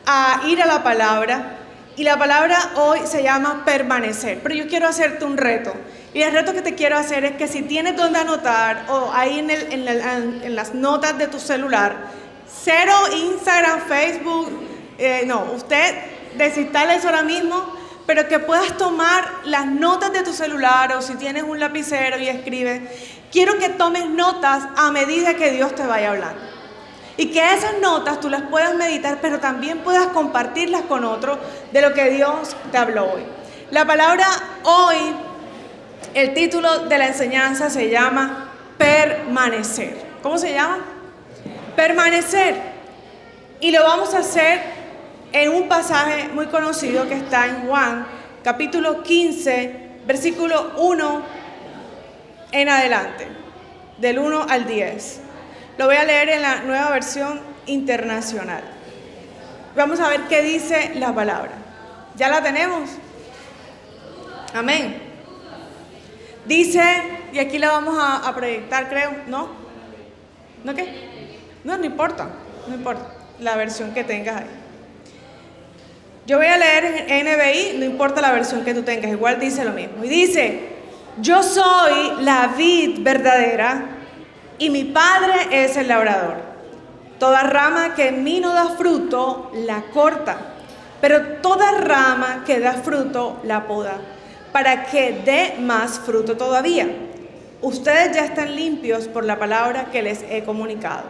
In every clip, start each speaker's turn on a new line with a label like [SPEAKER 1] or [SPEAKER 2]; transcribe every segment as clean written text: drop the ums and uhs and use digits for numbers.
[SPEAKER 1] a ir a la palabra. Y la palabra hoy se llama permanecer. Pero yo quiero hacerte un reto. Y el reto que te quiero hacer es que si tienes donde anotar o ahí en las notas de tu celular, cero Instagram, Facebook, usted desinstala eso ahora mismo, pero que puedas tomar las notas de tu celular o si tienes un lapicero y escribes. Quiero que tomes notas a medida que Dios te vaya hablando. Y que esas notas tú las puedas meditar, pero también puedas compartirlas con otros de lo que Dios te habló hoy. La palabra hoy, el título de la enseñanza se llama permanecer. ¿Cómo se llama? Permanecer. Y lo vamos a hacer en un pasaje muy conocido que está en Juan, capítulo 15, versículo 1 en adelante, del 1 al 10. Lo voy a leer en la Nueva Versión Internacional. Vamos a ver qué dice la palabra. ¿Ya la tenemos? Amén. Dice, y aquí la vamos a proyectar, creo, ¿no? ¿No qué? No importa, la versión que tengas ahí. Yo voy a leer en NBI, no importa la versión que tú tengas, igual dice lo mismo. Y dice, yo soy la vid verdadera y mi Padre es el labrador. Toda rama que en mí no da fruto, la corta, pero toda rama que da fruto, la poda, para que dé más fruto todavía. Ustedes ya están limpios por la palabra que les he comunicado.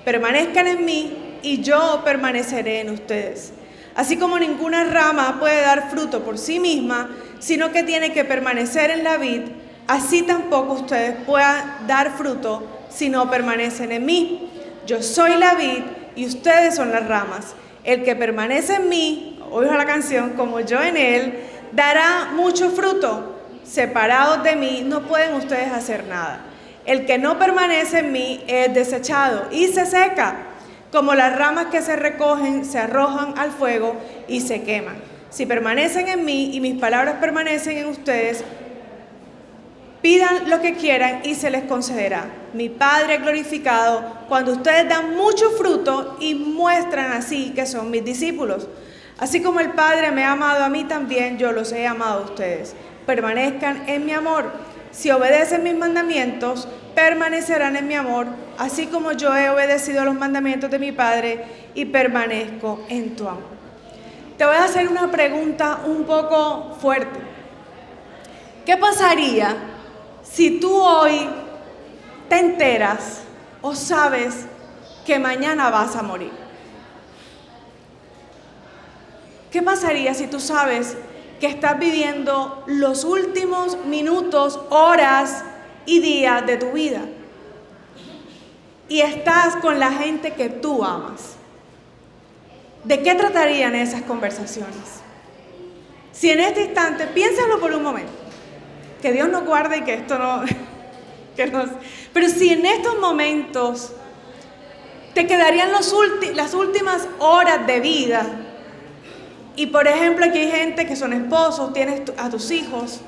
[SPEAKER 1] Permanezcan en mí y yo permaneceré en ustedes. Así como ninguna rama puede dar fruto por sí misma, sino que tiene que permanecer en la vid, así tampoco ustedes puedan dar fruto si no permanecen en mí. Yo soy la vid y ustedes son las ramas. El que permanece en mí, oiga la canción, como yo en él, dará mucho fruto. Separados de mí no pueden ustedes hacer nada. El que no permanece en mí es desechado y se seca, como las ramas que se recogen, se arrojan al fuego y se queman. Si permanecen en mí y mis palabras permanecen en ustedes, pidan lo que quieran y se les concederá. Mi Padre es glorificado cuando ustedes dan mucho fruto y muestran así que son mis discípulos. Así como el Padre me ha amado a mí también, yo los he amado a ustedes. Permanezcan en mi amor. Si obedecen mis mandamientos, permanecerán en mi amor, así como yo he obedecido a los mandamientos de mi Padre y permanezco en tu amor. Te voy a hacer una pregunta un poco fuerte. ¿Qué pasaría si tú hoy te enteras o sabes que mañana vas a morir? ¿Qué pasaría si tú sabes que estás viviendo los últimos minutos, horas y días de tu vida y estás con la gente que tú amas? ¿De qué tratarían esas conversaciones? Si en este instante, piénsalo por un momento, que Dios nos guarde y que esto no, pero si en estos momentos te quedarían las últimas horas de vida, y por ejemplo aquí hay gente que son esposos, tienes a tus hijos,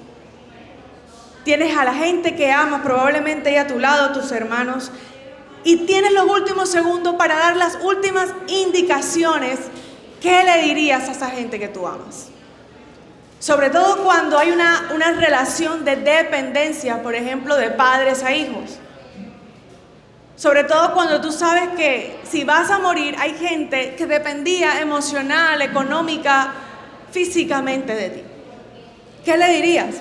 [SPEAKER 1] tienes a la gente que amas, probablemente ahí a tu lado, tus hermanos, y tienes los últimos segundos para dar las últimas indicaciones, ¿qué le dirías a esa gente que tú amas? Sobre todo cuando hay una relación de dependencia, por ejemplo, de padres a hijos. Sobre todo cuando tú sabes que si vas a morir, hay gente que dependía emocional, económica, físicamente de ti. ¿Qué le dirías?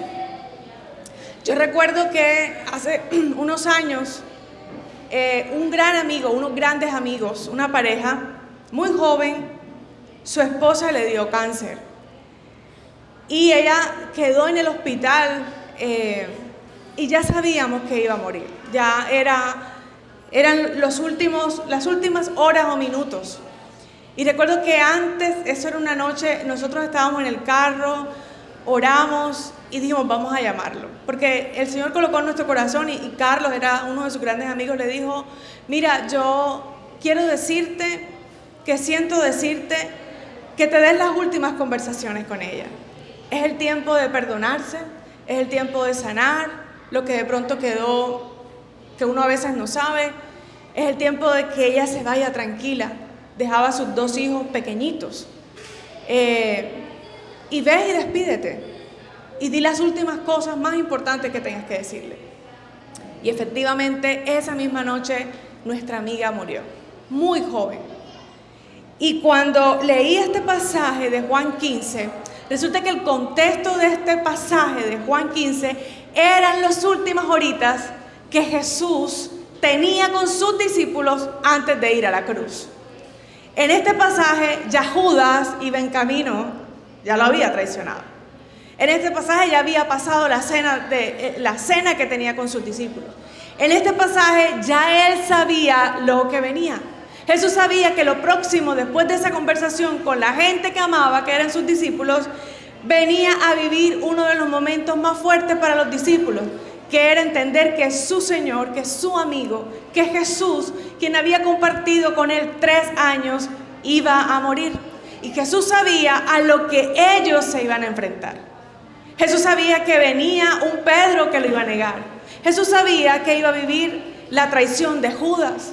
[SPEAKER 1] Yo recuerdo que hace unos años, un gran amigo, unos grandes amigos, una pareja muy joven, su esposa le dio cáncer. Y ella quedó en el hospital y ya sabíamos que iba a morir. Ya eran las últimas horas o minutos. Y recuerdo que antes, eso era una noche, nosotros estábamos en el carro, oramos y dijimos, vamos a llamarlo. Porque el Señor colocó en nuestro corazón y Carlos era uno de sus grandes amigos, le dijo, mira, yo quiero decirte, que siento decirte, que te des las últimas conversaciones con ella. Es el tiempo de perdonarse, es el tiempo de sanar lo que de pronto quedó, que uno a veces no sabe. Es el tiempo de que ella se vaya tranquila. dejaba a sus 2 hijos pequeñitos. Y ve y despídete. Y di las últimas cosas más importantes que tengas que decirle. Y efectivamente, esa misma noche, nuestra amiga murió, muy joven. Y cuando leí este pasaje de Juan 15, resulta que el contexto de este pasaje de Juan 15 eran las últimas horitas que Jesús tenía con sus discípulos antes de ir a la cruz. En este pasaje ya Judas iba en camino, ya lo había traicionado. En este pasaje ya había pasado la cena que tenía con sus discípulos. En este pasaje ya él sabía lo que venía. Jesús sabía que lo próximo, después de esa conversación con la gente que amaba, que eran sus discípulos, venía a vivir uno de los momentos más fuertes para los discípulos, que era entender que su Señor, que su amigo, que Jesús, quien había compartido con él 3 años, iba a morir. Y Jesús sabía a lo que ellos se iban a enfrentar. Jesús sabía que venía un Pedro que lo iba a negar. Jesús sabía que iba a vivir la traición de Judas.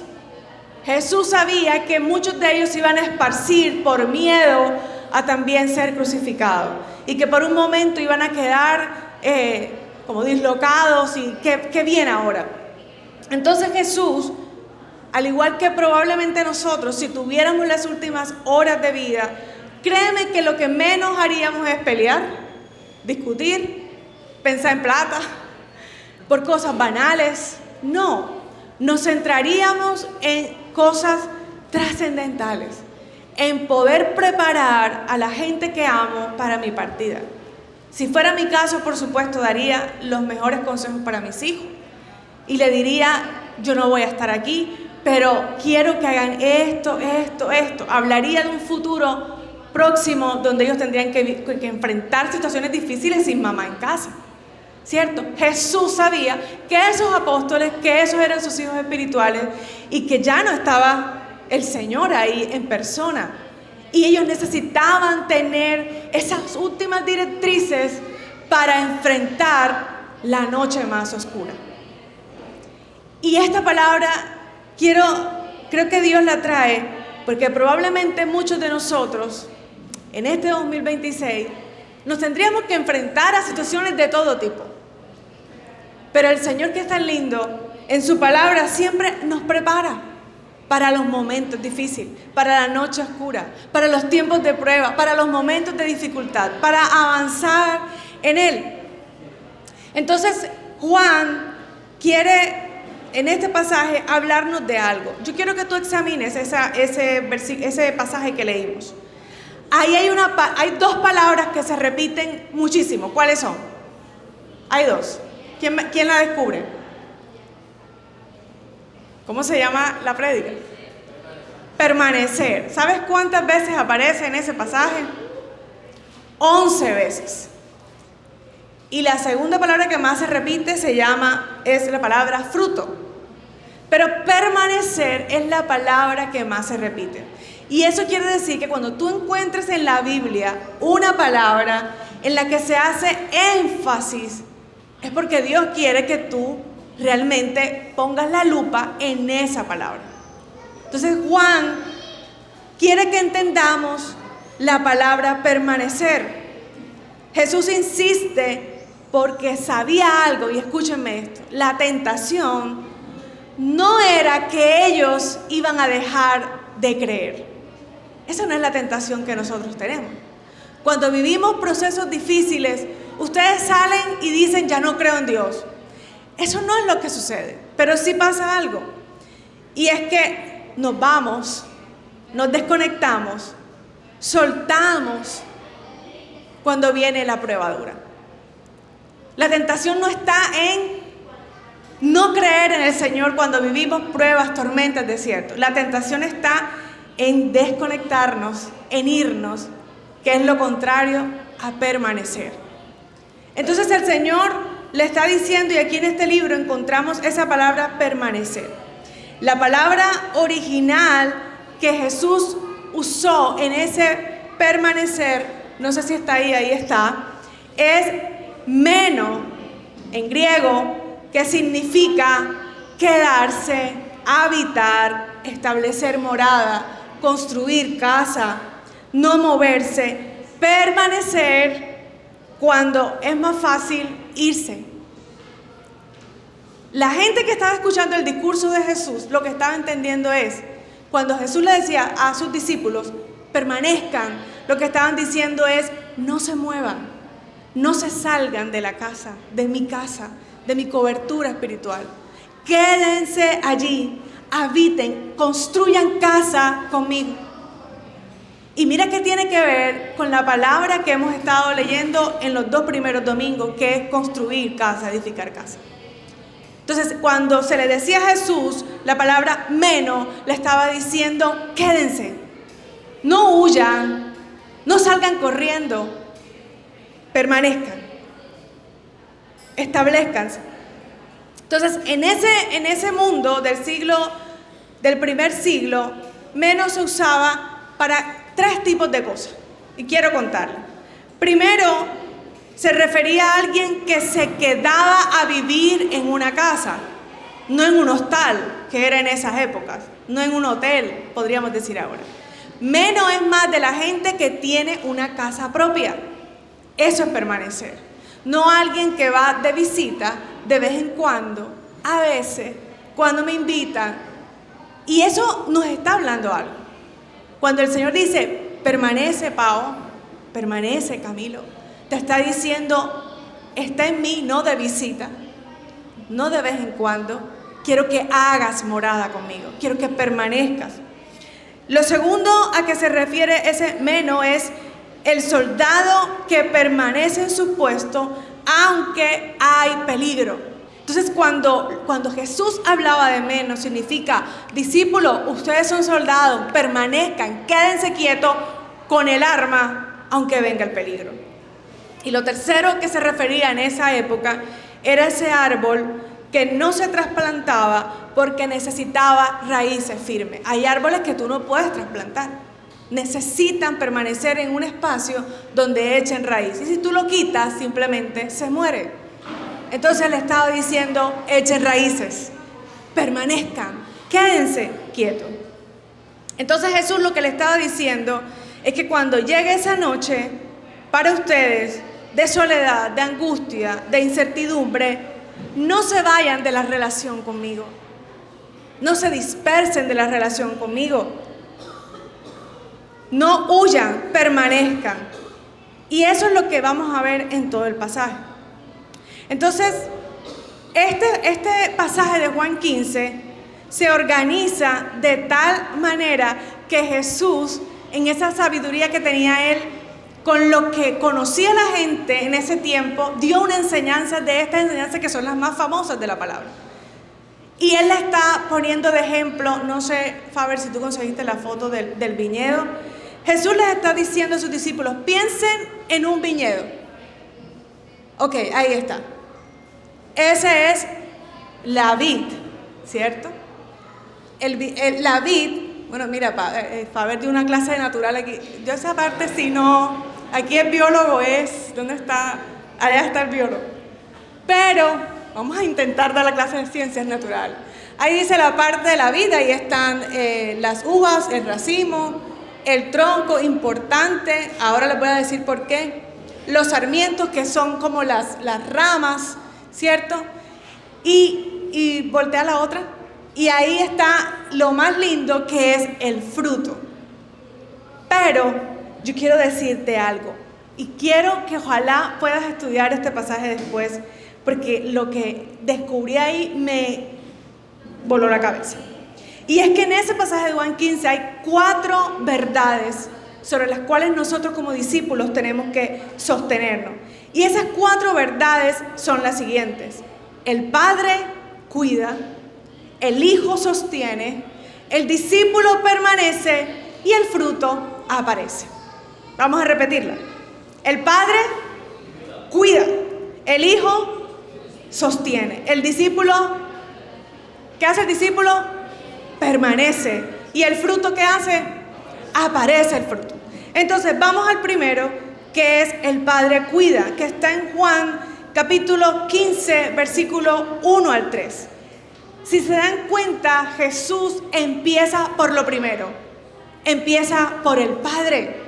[SPEAKER 1] Jesús sabía que muchos de ellos iban a esparcir por miedo a también ser crucificados. Y que por un momento iban a quedar como dislocados y ¿qué viene ahora? Entonces Jesús, al igual que probablemente nosotros, si tuviéramos las últimas horas de vida, créeme que lo que menos haríamos es pelear, discutir, pensar en plata, por cosas banales. No, nos centraríamos en cosas trascendentales, en poder preparar a la gente que amo para mi partida. Si fuera mi caso, por supuesto, daría los mejores consejos para mis hijos y le diría, yo no voy a estar aquí, pero quiero que hagan esto. Hablaría de un futuro próximo donde ellos tendrían que enfrentar situaciones difíciles sin mamá en casa, ¿cierto? Jesús sabía que esos apóstoles, que esos eran sus hijos espirituales y que ya no estaba el Señor ahí en persona. Y ellos necesitaban tener esas últimas directrices para enfrentar la noche más oscura. Y esta palabra creo que Dios la trae porque probablemente muchos de nosotros en este 2026 nos tendríamos que enfrentar a situaciones de todo tipo. Pero el Señor, que es tan lindo, en su palabra siempre nos prepara para los momentos difíciles, para la noche oscura, para los tiempos de prueba, para los momentos de dificultad, para avanzar en Él. Entonces, Juan quiere en este pasaje hablarnos de algo. Yo quiero que tú examines ese pasaje que leímos. Ahí hay 2 palabras que se repiten muchísimo. ¿Cuáles son? Hay 2. ¿Quién la descubre? ¿Cómo se llama la prédica? Permanecer. ¿Sabes cuántas veces aparece en ese pasaje? 11 veces. Y la segunda palabra que más se repite es la palabra fruto. Pero permanecer es la palabra que más se repite. Y eso quiere decir que cuando tú encuentres en la Biblia una palabra en la que se hace énfasis, es porque Dios quiere que tú realmente pongas la lupa en esa palabra. Entonces Juan quiere que entendamos la palabra permanecer. Jesús insiste porque sabía algo, y escúchenme esto, la tentación no era que ellos iban a dejar de creer. Esa no es la tentación que nosotros tenemos. Cuando vivimos procesos difíciles, ustedes salen y dicen, ya no creo en Dios. Eso no es lo que sucede, pero sí pasa algo. Y es que nos vamos, nos desconectamos, soltamos cuando viene la prueba dura. La tentación no está en no creer en el Señor cuando vivimos pruebas, tormentas, desiertos. La tentación está en desconectarnos, en irnos, que es lo contrario a permanecer. Entonces el Señor le está diciendo, y aquí en este libro encontramos esa palabra permanecer. La palabra original que Jesús usó en ese permanecer, no sé si está ahí está, es meno en griego, que significa quedarse, habitar, establecer morada, construir casa, no moverse, permanecer cuando es más fácil irse. La gente que estaba escuchando el discurso de Jesús, lo que estaba entendiendo es, cuando Jesús le decía a sus discípulos, permanezcan, lo que estaban diciendo es, no se muevan, no se salgan de la casa, de mi cobertura espiritual. Quédense allí, habiten, construyan casa conmigo. Y mira qué tiene que ver con la palabra que hemos estado leyendo en los 2 primeros domingos, que es construir casa, edificar casa. Entonces, cuando se le decía a Jesús la palabra meno, le estaba diciendo, quédense, no huyan, no salgan corriendo, permanezcan, establezcanse. Entonces, en ese mundo del primer siglo, meno se usaba para 3 tipos de cosas, y quiero contarles. Primero, se refería a alguien que se quedaba a vivir en una casa, no en un hostal, que era en esas épocas, no en un hotel, podríamos decir ahora. Menos es más de la gente que tiene una casa propia. Eso es permanecer. No alguien que va de visita de vez en cuando, a veces, cuando me invitan. Y eso nos está hablando algo. Cuando el Señor dice, permanece Pao, permanece Camilo, te está diciendo, está en mí, no de visita, no de vez en cuando. Quiero que hagas morada conmigo, quiero que permanezcas. Lo segundo a que se refiere ese meno es el soldado que permanece en su puesto aunque hay peligro. Entonces cuando Jesús hablaba de meno, significa, discípulos, ustedes son soldados, permanezcan, quédense quietos con el arma aunque venga el peligro. Y lo tercero que se refería en esa época era ese árbol que no se trasplantaba porque necesitaba raíces firmes. Hay árboles que tú no puedes trasplantar. Necesitan permanecer en un espacio donde echen raíz. Y si tú lo quitas, simplemente se muere. Entonces le estaba diciendo, echen raíces, permanezcan, quédense quietos. Entonces Jesús lo que le estaba diciendo es que cuando llegue esa noche, para ustedes, de soledad, de angustia, de incertidumbre, no se vayan de la relación conmigo. No se dispersen de la relación conmigo. No huyan, permanezcan. Y eso es lo que vamos a ver en todo el pasaje. Entonces, este pasaje de Juan 15 se organiza de tal manera que Jesús, en esa sabiduría que tenía él, con lo que conocía la gente en ese tiempo, dio una enseñanza de estas enseñanzas que son las más famosas de la palabra. Y él la está poniendo de ejemplo, no sé, Faber, si tú conseguiste la foto del viñedo. Jesús les está diciendo a sus discípulos, piensen en un viñedo. Ok, ahí está. Ese es la vid, ¿cierto? La vid, bueno, mira, Faber dio una clase de natural aquí. Yo esa parte si no... Aquí el biólogo ¿dónde está? Allá está el biólogo. Pero vamos a intentar dar la clase de ciencias naturales. Ahí dice la parte de la vida, ahí están las uvas, el racimo, el tronco importante, ahora les voy a decir por qué. Los sarmientos, que son como las ramas, ¿cierto? Y voltea la otra. Y ahí está lo más lindo, que es el fruto. Pero yo quiero decirte algo, y quiero que ojalá puedas estudiar este pasaje después, porque lo que descubrí ahí me voló la cabeza. Y es que en ese pasaje de Juan 15 hay 4 verdades sobre las cuales nosotros como discípulos tenemos que sostenernos. Y esas 4 verdades son las siguientes: el Padre cuida, el Hijo sostiene, el discípulo permanece y el fruto aparece. Vamos a repetirla. El Padre cuida, el Hijo sostiene, el discípulo, ¿qué hace el discípulo? Permanece. ¿Y el fruto qué hace? Aparece el fruto. Entonces vamos al primero, que es el Padre cuida, que está en Juan capítulo 15, versículo 1 al 3. Si se dan cuenta, Jesús empieza por lo primero. empieza por el Padre.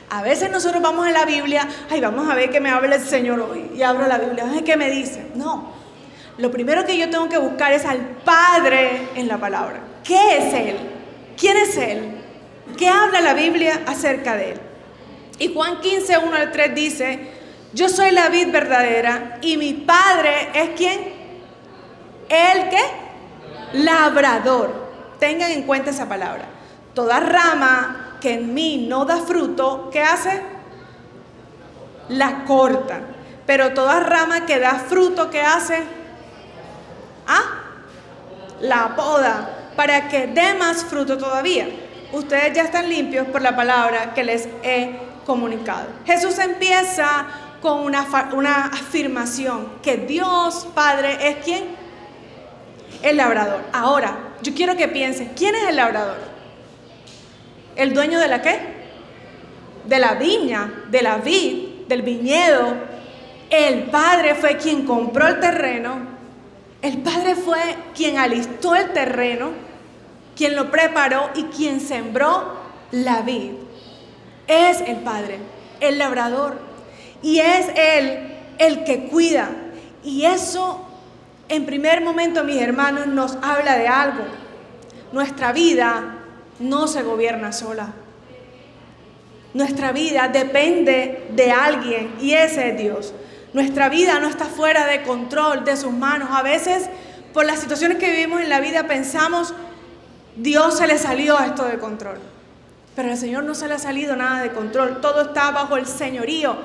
[SPEAKER 1] A veces nosotros vamos a la Biblia, ay, vamos a ver qué me habla el Señor hoy, y abro la Biblia, ay, ¿qué me dice? No, lo primero que yo tengo que buscar es al Padre en la palabra. ¿Qué es Él? ¿Quién es Él? ¿Qué habla la Biblia acerca de Él? Y Juan 15, 1 al 3 dice, yo soy la vid verdadera y mi Padre es ¿quién? ¿El qué? Labrador. Tengan en cuenta esa palabra. Toda rama que en mí no da fruto, ¿qué hace? La corta. Pero toda rama que da fruto, ¿qué hace? La poda, para que dé más fruto todavía. Ustedes ya están limpios por la palabra que les he comunicado. Jesús empieza con una afirmación, que Dios Padre es ¿quién? El labrador. Ahora, yo quiero que piensen, ¿quién es el labrador? ¿El dueño de la qué? De la viña, de la vid, del viñedo. El Padre fue quien compró el terreno. El Padre fue quien alistó el terreno, quien lo preparó y quien sembró la vid. Es el Padre, el labrador. Y es Él el que cuida. Y eso, en primer momento, mis hermanos, nos habla de algo. Nuestra vida no se gobierna sola. Nuestra vida depende de alguien y ese es Dios. Nuestra vida no está fuera de control de sus manos. A veces, por las situaciones que vivimos en la vida, pensamos, Dios se le salió esto de control. Pero al Señor no se le ha salido nada de control. Todo está bajo el señorío.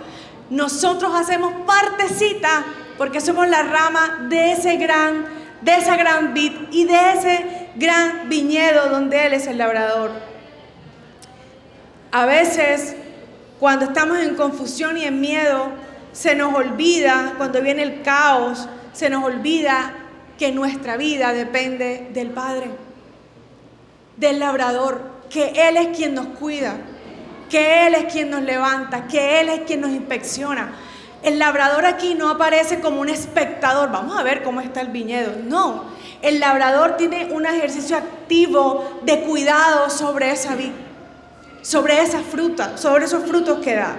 [SPEAKER 1] Nosotros hacemos partecita porque somos la rama de esa gran vid y de ese gran viñedo donde Él es el labrador. A veces, cuando estamos en confusión y en miedo, se nos olvida, cuando viene el caos, se nos olvida que nuestra vida depende del Padre, del labrador, que Él es quien nos cuida, que Él es quien nos levanta, que Él es quien nos inspecciona. El labrador aquí no aparece como un espectador, vamos a ver cómo está el viñedo. No, el labrador tiene un ejercicio activo de cuidado sobre esa vid, sobre esa fruta, sobre esos frutos que da.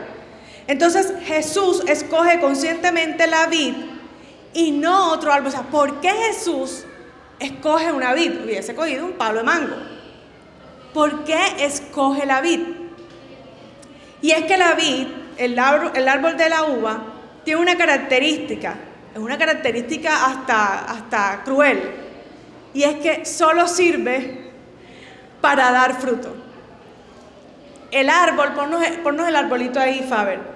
[SPEAKER 1] Entonces Jesús escoge conscientemente la vid y no otro árbol. O sea, ¿por qué Jesús escoge una vid? Hubiese cogido un palo de mango. ¿Por qué escoge la vid? Y es que la vid, el árbol de la uva, tiene una característica. Es una característica hasta cruel. Y es que solo sirve para dar fruto. El árbol, ponnos el arbolito ahí, Faber.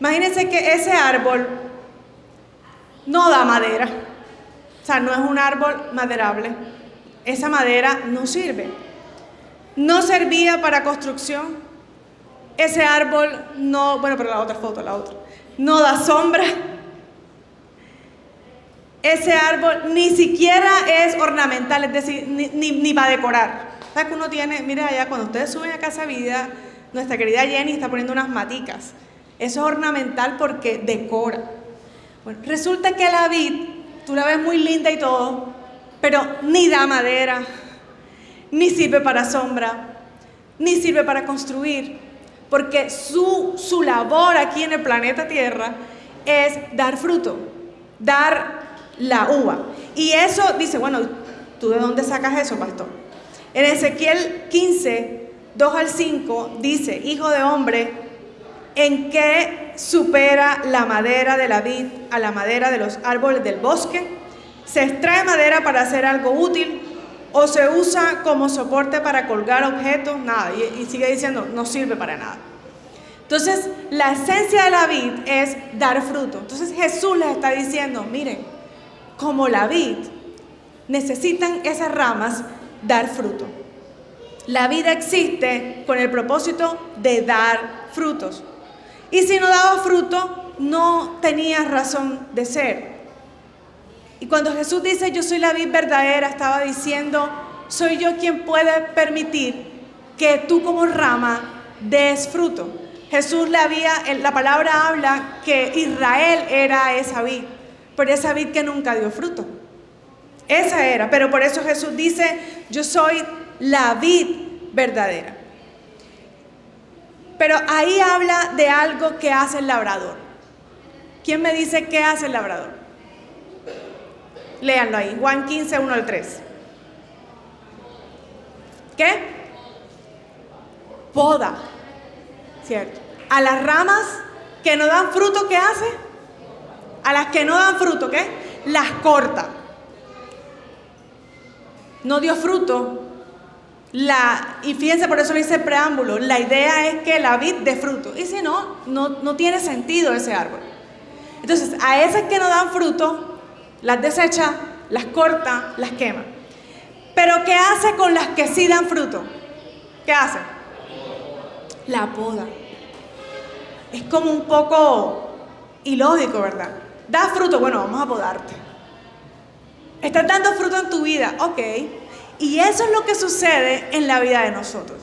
[SPEAKER 1] Imagínense que ese árbol no da madera. O sea, no es un árbol maderable. Esa madera no sirve. No servía para construcción. Ese árbol no, pero la otra foto, no da sombra. Ese árbol ni siquiera es ornamental, es decir, ni para decorar. ¿Sabes que uno tiene? Mira allá, cuando ustedes suben a Casa Vida, nuestra querida Jenny está poniendo unas maticas. Eso es ornamental porque decora. Bueno, resulta que la vid, tú la ves muy linda y todo, pero ni da madera, ni sirve para sombra, ni sirve para construir, porque su labor aquí en el planeta Tierra es dar fruto, dar la uva. Y eso dice, bueno, ¿tú de dónde sacas eso, pastor? En Ezequiel 15, 2 al 5 dice, hijo de hombre, ¿en qué supera la madera de la vid a la madera de los árboles del bosque? ¿Se extrae madera para hacer algo útil o se usa como soporte para colgar objetos? Nada, y sigue diciendo, no sirve para nada. Entonces, la esencia de la vid es dar fruto. Entonces Jesús les está diciendo, miren, como la vid, necesitan esas ramas dar fruto. La vida existe con el propósito de dar frutos. Y si no daba fruto, no tenía razón de ser. Y cuando Jesús dice, yo soy la vid verdadera, estaba diciendo, soy yo quien puede permitir que tú como rama des fruto. Jesús la palabra habla que Israel era esa vid, pero esa vid que nunca dio fruto. Esa era, pero por eso Jesús dice, yo soy la vid verdadera. Pero ahí habla de algo que hace el labrador. ¿Quién me dice qué hace el labrador? Léanlo ahí, Juan 15, 1 al 3. ¿Qué? Poda, ¿cierto? A las ramas que no dan fruto, ¿qué hace? A las que no dan fruto, ¿qué? Las corta. No dio fruto. Y fíjense, por eso le hice el preámbulo, la idea es que la vid dé fruto. Y si no, no tiene sentido ese árbol. Entonces, a esas que no dan fruto, las desecha, las corta, las quema. Pero ¿qué hace con las que sí dan fruto? ¿Qué hace? La poda. Es como un poco ilógico, ¿verdad? Da fruto, bueno, vamos a podarte. Estás dando fruto en tu vida, ok. Y eso es lo que sucede en la vida de nosotros.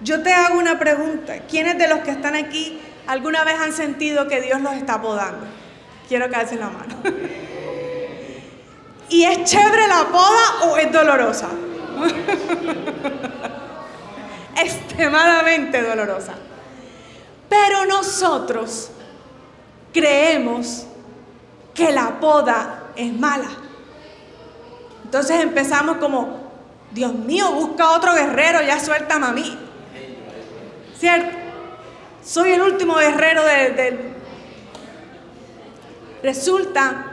[SPEAKER 1] Yo te hago una pregunta. ¿Quiénes de los que están aquí alguna vez han sentido que Dios los está podando? Quiero que alcen la mano. ¿Y es chévere la poda o es dolorosa? Extremadamente dolorosa. Pero nosotros creemos que la poda es mala. Entonces empezamos como, Dios mío, busca otro guerrero, ya suéltame a mí. ¿Cierto? Soy el último guerrero Resulta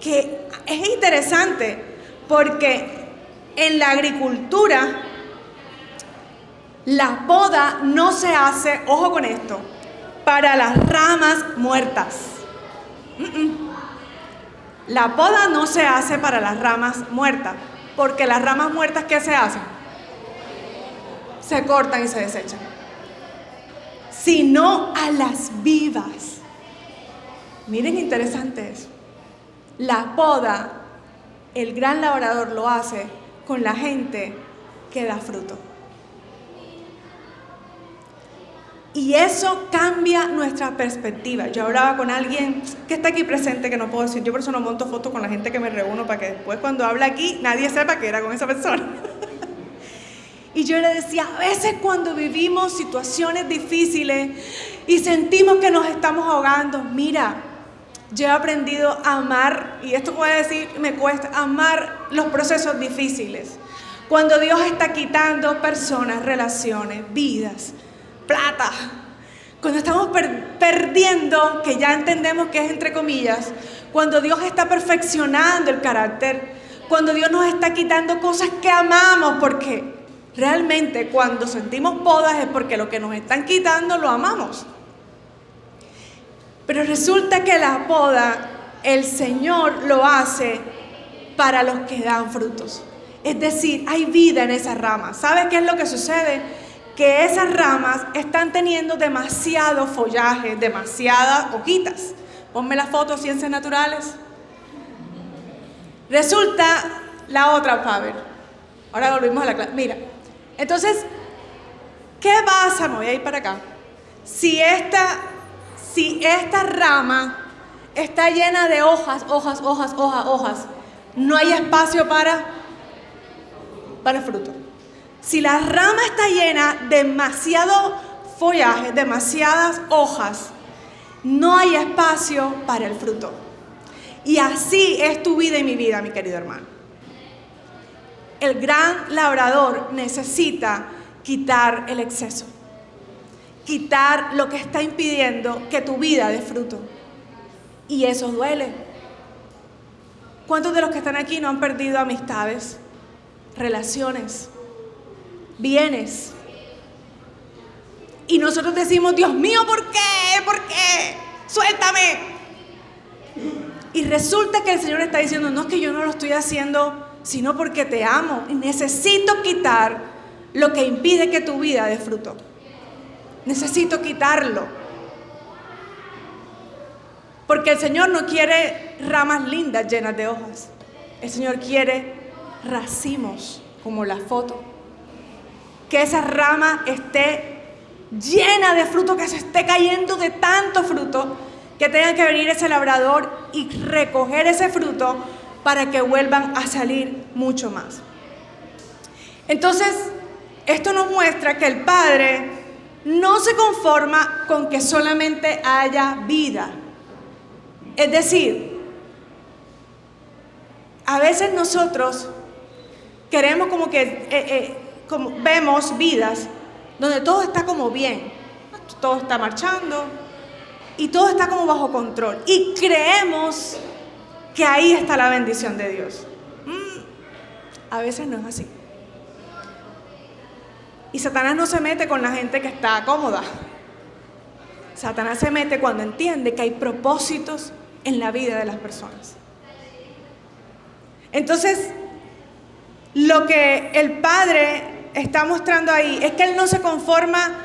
[SPEAKER 1] que es interesante porque en la agricultura la poda no se hace, ojo con esto, para las ramas muertas. La poda no se hace para las ramas muertas, porque las ramas muertas, ¿qué se hacen? Se cortan y se desechan. Sino a las vivas. Miren, interesante eso. La poda, el gran labrador lo hace con la gente que da fruto. Y eso cambia nuestra perspectiva. Yo hablaba con alguien que está aquí presente, que no puedo decir, yo por eso no monto fotos con la gente que me reúno, para que después cuando habla aquí nadie sepa que era con esa persona. Y yo le decía, a veces cuando vivimos situaciones difíciles y sentimos que nos estamos ahogando, mira, yo he aprendido a amar, y esto puede decir, me cuesta, amar los procesos difíciles. Cuando Dios está quitando personas, relaciones, vidas, plata, cuando estamos perdiendo, que ya entendemos que es entre comillas, cuando Dios está perfeccionando el carácter, cuando Dios nos está quitando cosas que amamos, porque realmente cuando sentimos podas es porque lo que nos están quitando lo amamos. Pero resulta que la poda, el Señor lo hace para los que dan frutos. Es decir, hay vida en esas ramas. ¿Sabes qué es lo que sucede? Que esas ramas están teniendo demasiado follaje, demasiadas hojitas. Ponme la foto, Ciencias Naturales. Resulta la otra, Faber. Ahora volvimos a la clase. Mira, entonces, ¿qué pasa? Me voy a ir para acá. Si esta rama está llena de hojas, no hay espacio para el fruto. Si la rama está llena de demasiado follaje, demasiadas hojas, no hay espacio para el fruto. Y así es tu vida y mi vida, mi querido hermano. El gran labrador necesita quitar el exceso, quitar lo que está impidiendo que tu vida dé fruto. Y eso duele. ¿Cuántos de los que están aquí no han perdido amistades, relaciones, bienes? Y nosotros decimos, Dios mío, ¿por qué? ¿Por qué? Suéltame. Y resulta que el Señor está diciendo, no es que yo no lo estoy haciendo, sino porque te amo. Y necesito quitar lo que impide que tu vida dé fruto. Necesito quitarlo. Porque el Señor no quiere ramas lindas llenas de hojas. El Señor quiere racimos, como la foto. Que esa rama esté llena de fruto, que se esté cayendo de tanto fruto, que tenga que venir ese labrador y recoger ese fruto para que vuelvan a salir mucho más. Entonces, esto nos muestra que el Padre no se conforma con que solamente haya vida. Es decir, a veces nosotros queremos como que como vemos vidas donde todo está como bien, todo está marchando y todo está como bajo control y creemos que ahí está la bendición de Dios. A veces no es así. Y Satanás no se mete con la gente que está cómoda. Satanás se mete cuando entiende que hay propósitos en la vida de las personas. Entonces, lo que el Padre está mostrando ahí es que Él no se conforma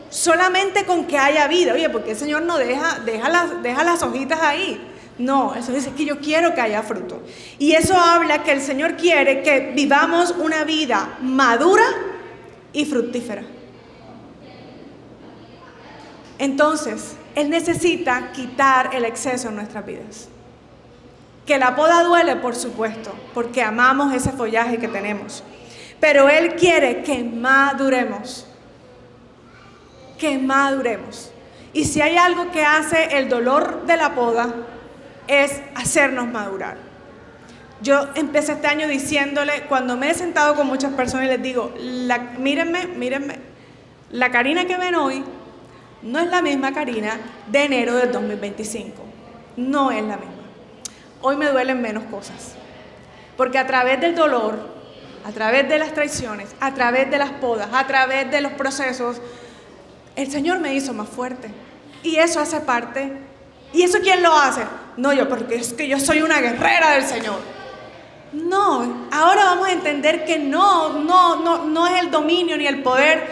[SPEAKER 1] solamente con que haya vida. Oye, porque el Señor no deja las hojitas ahí. No, eso dice que yo quiero que haya fruto. Y eso habla que el Señor quiere que vivamos una vida madura y fructífera. Entonces, Él necesita quitar el exceso en nuestras vidas. Que la poda duele, por supuesto, porque amamos ese follaje que tenemos. Pero Él quiere que maduremos. Que maduremos. Y si hay algo que hace el dolor de la poda, es hacernos madurar. Yo empecé este año diciéndole, cuando me he sentado con muchas personas y les digo, mírenme, la Karina que ven hoy no es la misma Karina de enero del 2025. No es la misma. Hoy me duelen menos cosas. Porque a través del dolor, a través de las traiciones, a través de las podas, a través de los procesos, el Señor me hizo más fuerte. Y eso hace parte. ¿Y eso quién lo hace? No yo, porque es que yo soy una guerrera del Señor. No, ahora vamos a entender que no es el dominio ni el poder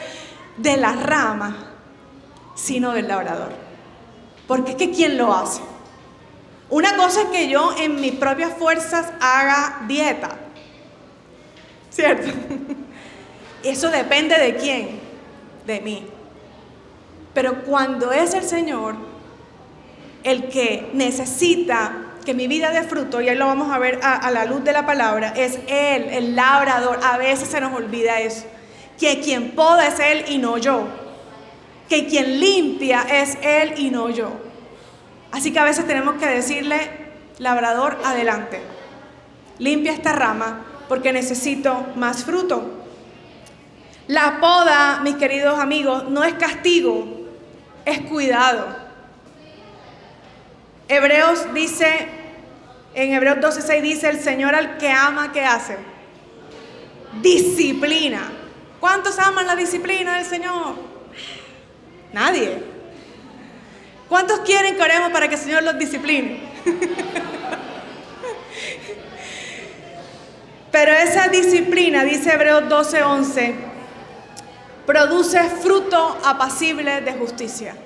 [SPEAKER 1] de la rama, sino del labrador. Porque es que ¿quién lo hace? Una cosa es que yo en mis propias fuerzas haga dieta, ¿cierto? Eso depende de quién, de mí. Pero cuando es el Señor el que necesita que mi vida dé fruto, y ahí lo vamos a ver a la luz de la palabra, es Él, el labrador. A veces se nos olvida eso, que quien poda es Él y no yo, que quien limpia es Él y no yo. Así que a veces tenemos que decirle, labrador, adelante, limpia esta rama porque necesito más fruto. La poda, mis queridos amigos, no es castigo, es cuidado. Hebreos dice, en Hebreos 12:6 dice, el Señor al que ama, ¿qué hace? Disciplina. ¿Cuántos aman la disciplina del Señor? Nadie. ¿Cuántos quieren que oremos para que el Señor los discipline? Pero esa disciplina, dice Hebreos 12:11, produce fruto apacible de justicia.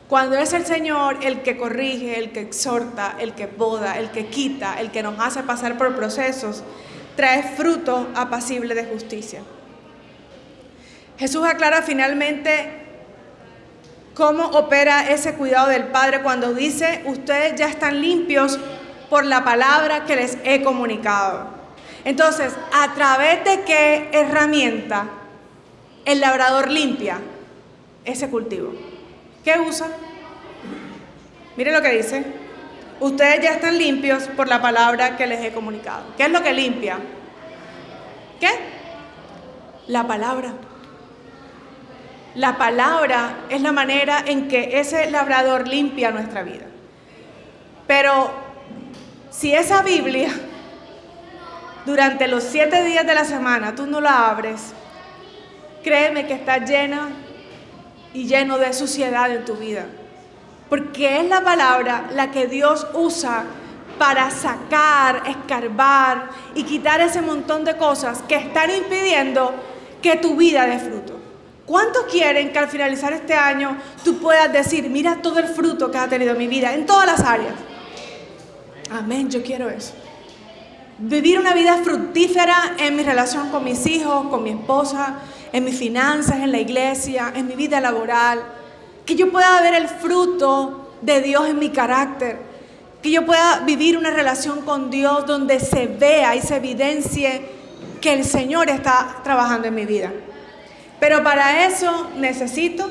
[SPEAKER 1] Cuando es el Señor el que corrige, el que exhorta, el que poda, el que quita, el que nos hace pasar por procesos, trae fruto apacible de justicia. Jesús aclara finalmente cómo opera ese cuidado del Padre cuando dice, ustedes ya están limpios por la palabra que les he comunicado. Entonces, ¿a través de qué herramienta el labrador limpia ese cultivo? ¿Qué usa? Mire lo que dice. Ustedes ya están limpios por la palabra que les he comunicado. ¿Qué es lo que limpia? ¿Qué? La palabra. La palabra es la manera en que ese labrador limpia nuestra vida. Pero si esa Biblia, durante los 7 días de la semana, tú no la abres, créeme que está llena y lleno de suciedad en tu vida. Porque es la palabra la que Dios usa para sacar, escarbar y quitar ese montón de cosas que están impidiendo que tu vida dé fruto. ¿Cuántos quieren que al finalizar este año tú puedas decir, mira todo el fruto que ha tenido mi vida en todas las áreas? Amén, yo quiero eso. Vivir una vida fructífera en mi relación con mis hijos, con mi esposa, en mis finanzas, en la iglesia, en mi vida laboral. Que yo pueda ver el fruto de Dios en mi carácter. Que yo pueda vivir una relación con Dios donde se vea y se evidencie que el Señor está trabajando en mi vida. Pero para eso necesito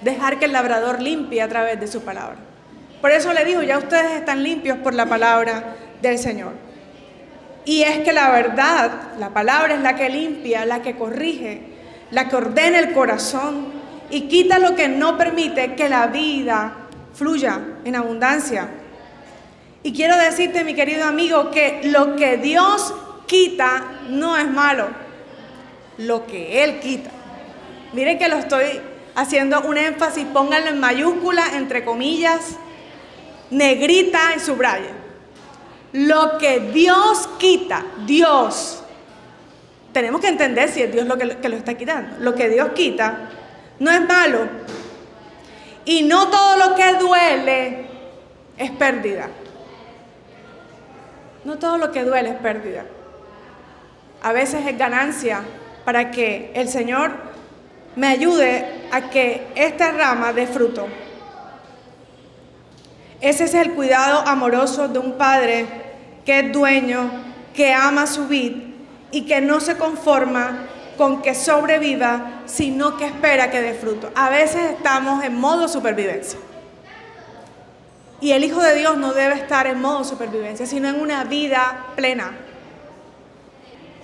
[SPEAKER 1] dejar que el labrador limpie a través de su palabra. Por eso le digo, ya ustedes están limpios por la palabra del Señor. Y es que la verdad, la palabra es la que limpia, la que corrige, la que ordena el corazón y quita lo que no permite que la vida fluya en abundancia. Y quiero decirte, mi querido amigo, que lo que Dios quita no es malo, lo que Él quita. Miren que lo estoy haciendo un énfasis, pónganlo en mayúscula, entre comillas, negrita y subraya. Lo que Dios quita, Dios, tenemos que entender si es Dios que lo está quitando. Lo que Dios quita no es malo. Y no todo lo que duele es pérdida. No todo lo que duele es pérdida. A veces es ganancia para que el Señor me ayude a que esta rama dé fruto. Ese es el cuidado amoroso de un padre que es dueño, que ama su vid y que no se conforma con que sobreviva, sino que espera que dé fruto. A veces estamos en modo supervivencia. Y el Hijo de Dios no debe estar en modo supervivencia, sino en una vida plena.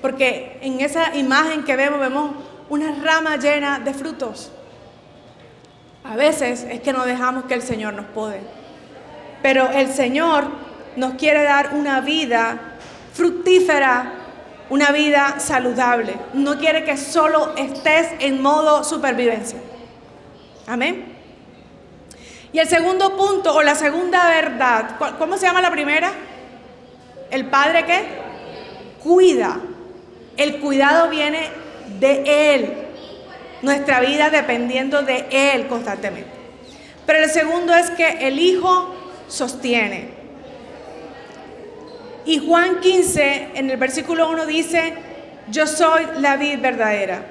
[SPEAKER 1] Porque en esa imagen que vemos una rama llena de frutos. A veces es que no dejamos que el Señor nos pode. Pero el Señor nos quiere dar una vida fructífera, una vida saludable. No quiere que solo estés en modo supervivencia. Amén. Y el segundo punto, o la segunda verdad, ¿cómo se llama la primera? ¿El Padre qué? Cuida. El cuidado viene de Él. Nuestra vida dependiendo de Él constantemente. Pero el segundo es que el Hijo sostiene. Y Juan 15, en el versículo 1 dice, yo soy la vid verdadera.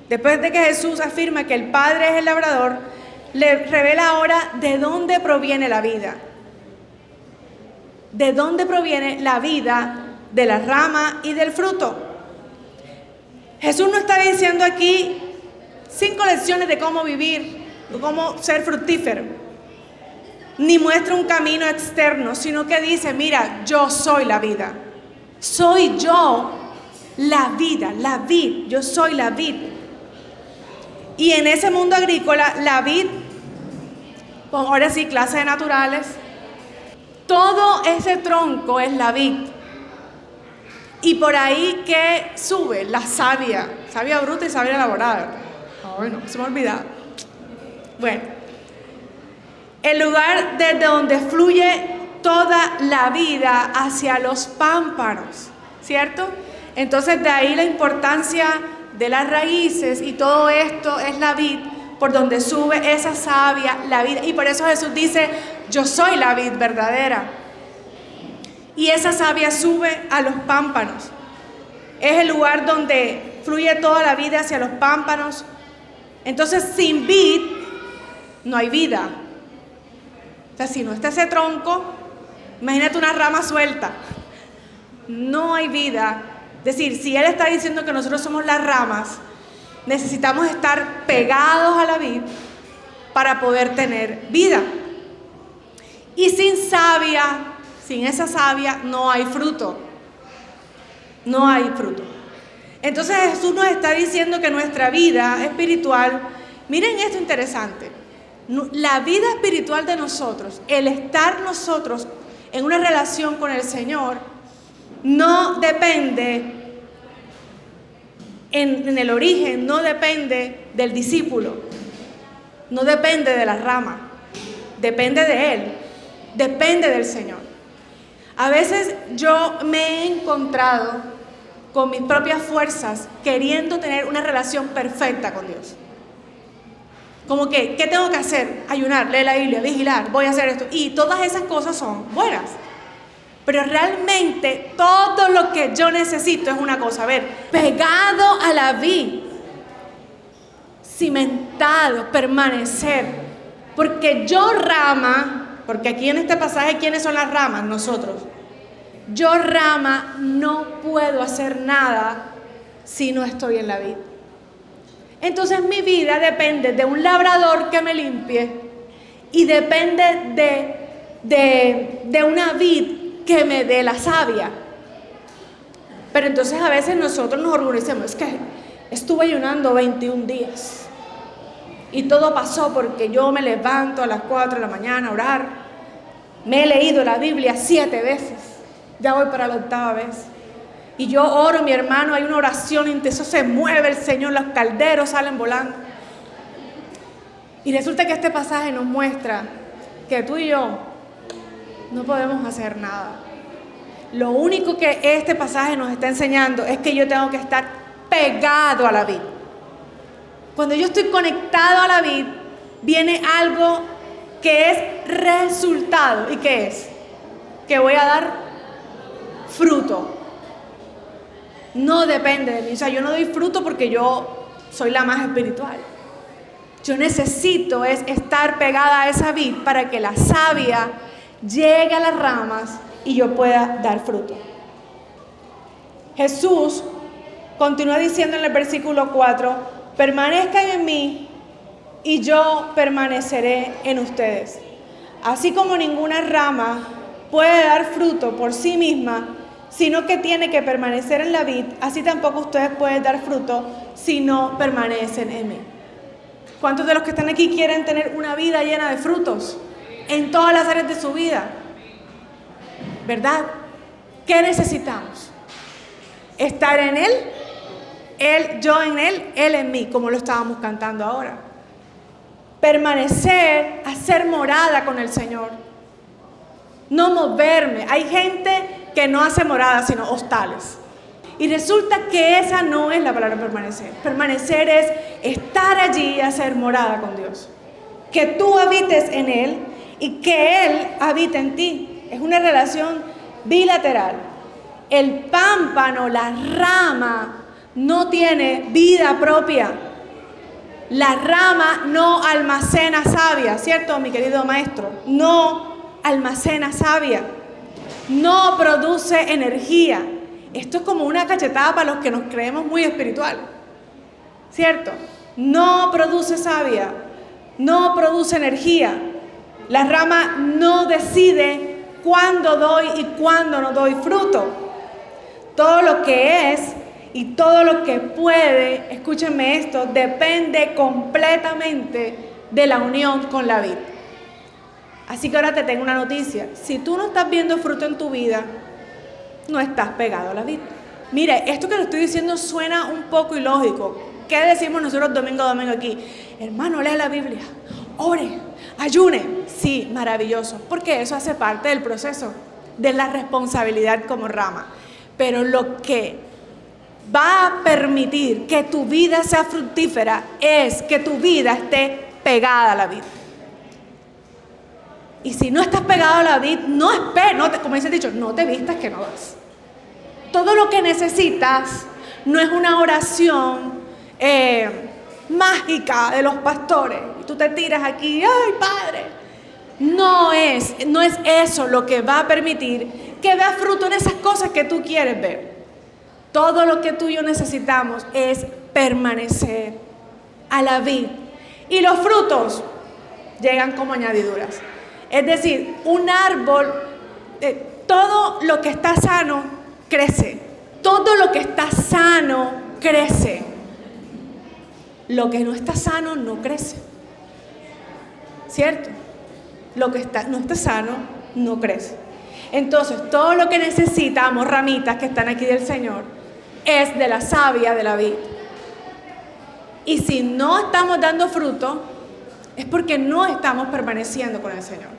[SPEAKER 1] Después de que Jesús afirma que el Padre es el labrador, le revela ahora de dónde proviene la vida. ¿De dónde proviene la vida de la rama y del fruto? Jesús no está diciendo aquí 5 lecciones de cómo vivir, de cómo ser fructífero, ni muestra un camino externo, sino que dice, mira, yo soy la vida. Soy yo la vida, la vid, yo soy la vid. Y en ese mundo agrícola, la vid, pues ahora sí, clases de naturales, todo ese tronco es la vid. Y por ahí que sube la savia bruta y savia elaborada. Ay, no, se me ha olvidado. Bueno, el lugar desde donde fluye toda la vida hacia los pámpanos, ¿cierto? Entonces de ahí la importancia de las raíces y todo esto es la vid, por donde sube esa savia, la vida. Y por eso Jesús dice, yo soy la vid verdadera. Y esa savia sube a los pámpanos. Es el lugar donde fluye toda la vida hacia los pámpanos. Entonces, sin vid, no hay vida. O sea, si no está ese tronco, imagínate una rama suelta. No hay vida. Es decir, si Él está diciendo que nosotros somos las ramas, necesitamos estar pegados a la vid para poder tener vida. Y sin savia, sin esa savia, no hay fruto. No hay fruto. Entonces Jesús nos está diciendo que nuestra vida espiritual, miren esto interesante, la vida espiritual de nosotros, el estar nosotros en una relación con el Señor, no depende, en el origen, no depende del discípulo, no depende de la rama, depende de Él, depende del Señor. A veces yo me he encontrado con mis propias fuerzas queriendo tener una relación perfecta con Dios. Como que, ¿qué tengo que hacer? Ayunar, leer la Biblia, vigilar, voy a hacer esto. Y todas esas cosas son buenas. Pero realmente todo lo que yo necesito es una cosa, a ver, pegado a la vid, cimentado, permanecer. Porque yo rama, porque aquí en este pasaje, ¿quiénes son las ramas? Nosotros. Yo rama no puedo hacer nada si no estoy en la vid. Entonces mi vida depende de un labrador que me limpie y depende de una vid que me dé la savia. Pero entonces a veces nosotros nos orgullecemos, es que estuve ayunando 21 días y todo pasó porque yo me levanto a las 4 de la mañana a orar, me he leído la Biblia 7 veces, ya voy para la 8ª vez. Y yo oro, mi hermano, hay una oración intensa, se mueve el Señor, los calderos salen volando. Y resulta que este pasaje nos muestra que tú y yo no podemos hacer nada. Lo único que este pasaje nos está enseñando es que yo tengo que estar pegado a la vid. Cuando yo estoy conectado a la vid, viene algo que es resultado. ¿Y qué es? Que voy a dar fruto. No depende de mí. O sea, yo no doy fruto porque yo soy la más espiritual. Yo necesito estar pegada a esa vid para que la savia llegue a las ramas y yo pueda dar fruto. Jesús continúa diciendo en el versículo 4, permanezcan en mí y yo permaneceré en ustedes. Así como ninguna rama puede dar fruto por sí misma, sino que tiene que permanecer en la vid, así tampoco ustedes pueden dar fruto si no permanecen en mí. ¿Cuántos de los que están aquí quieren tener una vida llena de frutos en todas las áreas de su vida? ¿Verdad? ¿Qué necesitamos? Estar en Él, yo en Él en mí, como lo estábamos cantando ahora. Permanecer, hacer morada con el Señor. No moverme. Hay gente que no hace morada, sino hostales. Y resulta que esa no es la palabra permanecer. Permanecer es estar allí y hacer morada con Dios. Que tú habites en Él y que Él habite en ti. Es una relación bilateral. El pámpano, la rama, no tiene vida propia. La rama no almacena savia, ¿cierto, mi querido maestro? No almacena savia. No produce energía. Esto es como una cachetada para los que nos creemos muy espiritual, ¿cierto? No produce savia, no produce energía. La rama no decide cuándo doy y cuándo no doy fruto. Todo lo que es y todo lo que puede, escúchenme esto, depende completamente de la unión con la vid. Así que ahora te tengo una noticia. Si tú no estás viendo fruto en tu vida, no estás pegado a la vid. Mire, esto que le estoy diciendo suena un poco ilógico. ¿Qué decimos nosotros domingo a domingo aquí? Hermano, lee la Biblia, ore, ayune. Sí, maravilloso, porque eso hace parte del proceso, de la responsabilidad como rama. Pero lo que va a permitir que tu vida sea fructífera es que tu vida esté pegada a la vid. Y si no estás pegado a la vid, no esperes, como dice el dicho, no te vistas que no das. Todo lo que necesitas no es una oración mágica de los pastores. Y tú te tiras aquí, ¡ay, Padre! No es eso lo que va a permitir que veas fruto en esas cosas que tú quieres ver. Todo lo que tú y yo necesitamos es permanecer a la vid. Y los frutos llegan como añadiduras. Es decir, un árbol, todo lo que está sano crece. Todo lo que está sano crece. Lo que no está sano no crece. ¿Cierto? Lo que no está sano no crece. Entonces, todo lo que necesitamos, ramitas que están aquí del Señor, es de la savia de la vid. Y si no estamos dando fruto, es porque no estamos permaneciendo con el Señor.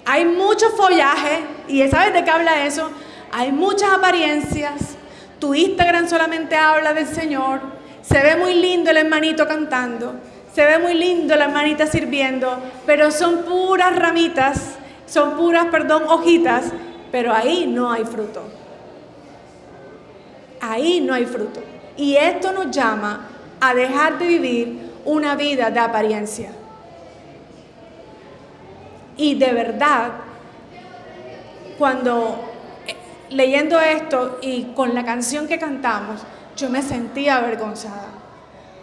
[SPEAKER 1] Hay mucho follaje, y ¿sabes de qué habla eso? Hay muchas apariencias. Tu Instagram solamente habla del Señor. Se ve muy lindo el hermanito cantando, se ve muy lindo la hermanita sirviendo, pero son puras ramitas, hojitas, pero ahí no hay fruto. Ahí no hay fruto. Y esto nos llama a dejar de vivir una vida de apariencia. Y de verdad, cuando leyendo esto y con la canción que cantamos, yo me sentía avergonzada.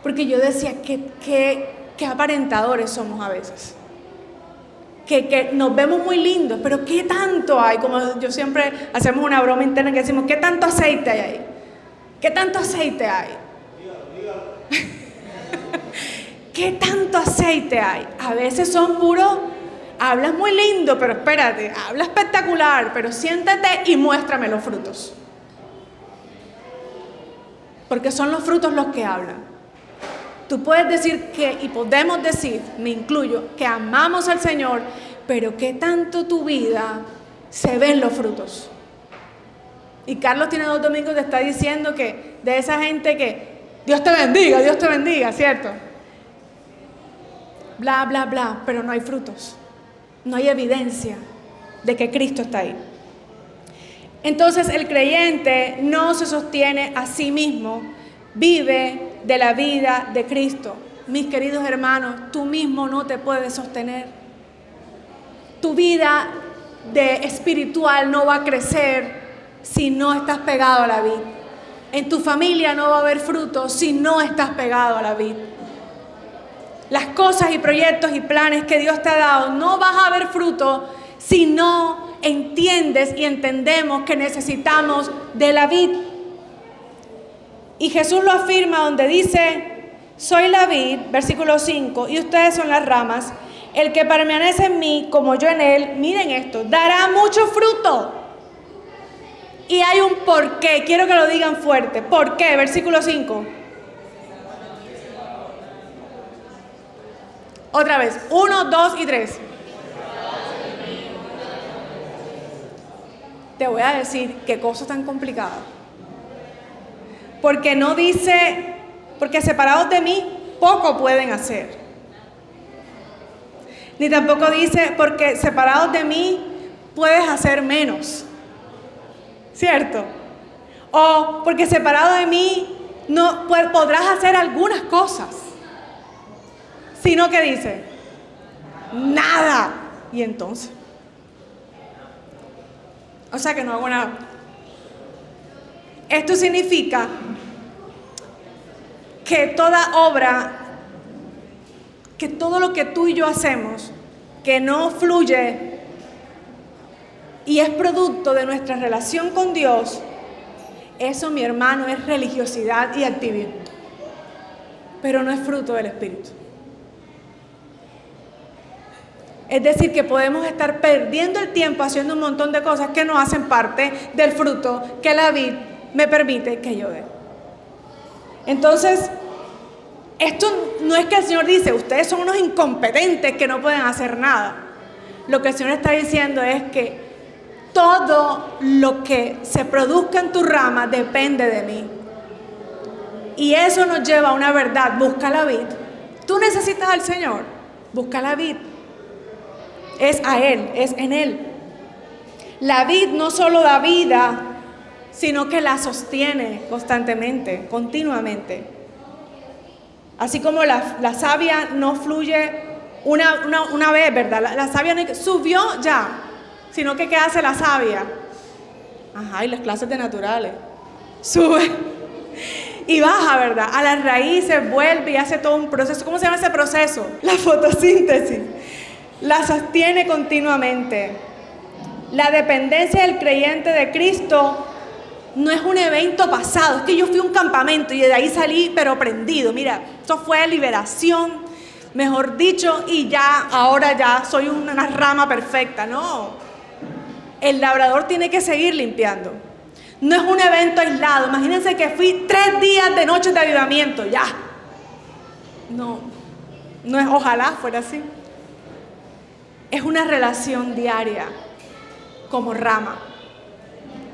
[SPEAKER 1] Porque yo decía, qué aparentadores somos a veces. Que nos vemos muy lindos, pero ¿qué tanto hay? Como yo siempre hacemos una broma interna que decimos, ¿qué tanto aceite hay ahí? ¿Qué tanto aceite hay? ¿Qué tanto aceite hay? A veces son puros, hablas muy lindo, pero espérate, habla espectacular, pero siéntate y muéstrame los frutos. Porque son los frutos los que hablan. Tú puedes decir que, y podemos decir, me incluyo, que amamos al Señor, pero ¿qué tanto tu vida se ven los frutos? Y Carlos tiene 2 domingos que está diciendo que de esa gente que Dios te bendiga, ¿cierto? Bla, bla, bla, pero no hay frutos. No hay evidencia de que Cristo está ahí. Entonces el creyente no se sostiene a sí mismo, vive de la vida de Cristo. Mis queridos hermanos, tú mismo no te puedes sostener. Tu vida espiritual no va a crecer si no estás pegado a la vid. En tu familia no va a haber frutos si no estás pegado a la vid. Las cosas y proyectos y planes que Dios te ha dado, no vas a ver fruto si no entiendes y entendemos que necesitamos de la vid. Y Jesús lo afirma donde dice, soy la vid, versículo 5, y ustedes son las ramas. El que permanece en mí, como yo en él, miren esto, dará mucho fruto. Y hay un porqué, quiero que lo digan fuerte. ¿Por qué? Versículo 5. Otra vez, 1, 2 y 3. Te voy a decir qué cosa tan complicada. Porque no dice, porque separados de mí, poco pueden hacer. Ni tampoco dice, porque separados de mí, puedes hacer menos. ¿Cierto? O porque separado de mí, no podrás hacer algunas cosas. Sino que dice, nada. Y entonces, o sea que no hago nada. Esto significa que toda obra, que todo lo que tú y yo hacemos, que no fluye y es producto de nuestra relación con Dios, eso, mi hermano, es religiosidad y activismo, pero no es fruto del Espíritu. Es decir, que podemos estar perdiendo el tiempo haciendo un montón de cosas que no hacen parte del fruto que la vid me permite que yo dé. Entonces, esto no es que el Señor dice, ustedes son unos incompetentes que no pueden hacer nada. Lo que el Señor está diciendo es que todo lo que se produzca en tu rama depende de mí. Y eso nos lleva a una verdad, busca la vid. Tú necesitas al Señor, busca la vid. Es a Él, es en Él. La vid no solo da vida, sino que la sostiene constantemente, continuamente. Así como la savia no fluye una vez, ¿verdad? La savia no subió ya, sino que ¿qué hace la savia? Ajá, y las clases de naturales. Sube y baja, ¿verdad? A las raíces, vuelve y hace todo un proceso. ¿Cómo se llama ese proceso? La fotosíntesis. La sostiene continuamente. La dependencia del creyente de Cristo no es un evento pasado. Es que yo fui a un campamento y de ahí salí pero prendido. Mira, esto fue liberación, mejor dicho, y ya, ahora ya soy una rama perfecta. No, el labrador tiene que seguir limpiando. No es un evento aislado. Imagínense que fui 3 días de noches de avivamiento, ya. No es, ojalá fuera así. Es una relación diaria como rama.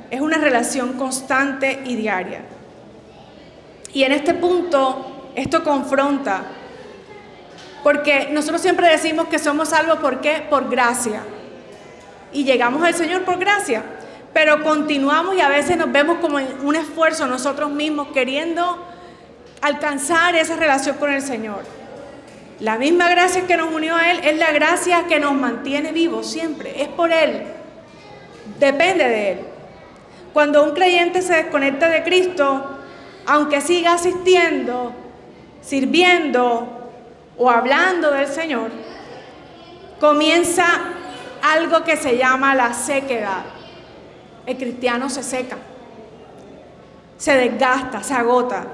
[SPEAKER 1] Es una relación constante y diaria. Y en este punto, esto confronta. Porque nosotros siempre decimos que somos salvos, ¿por qué? Por gracia. Y llegamos al Señor por gracia. Pero continuamos y a veces nos vemos como en un esfuerzo nosotros mismos queriendo alcanzar esa relación con el Señor. La misma gracia que nos unió a Él es la gracia que nos mantiene vivos siempre. Es por Él. Depende de Él. Cuando un creyente se desconecta de Cristo, aunque siga asistiendo, sirviendo o hablando del Señor, comienza algo que se llama la sequedad. El cristiano se seca, se desgasta, se agota.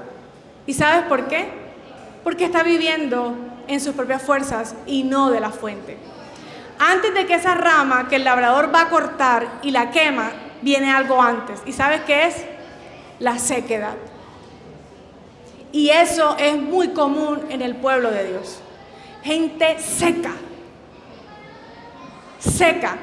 [SPEAKER 1] ¿Y sabes por qué? Porque está viviendo en sus propias fuerzas y no de la fuente. Antes de que esa rama que el labrador va a cortar y la quema, viene algo antes. ¿Y sabes qué es? La sequedad. Y eso es muy común en el pueblo de Dios. Gente seca. Seca.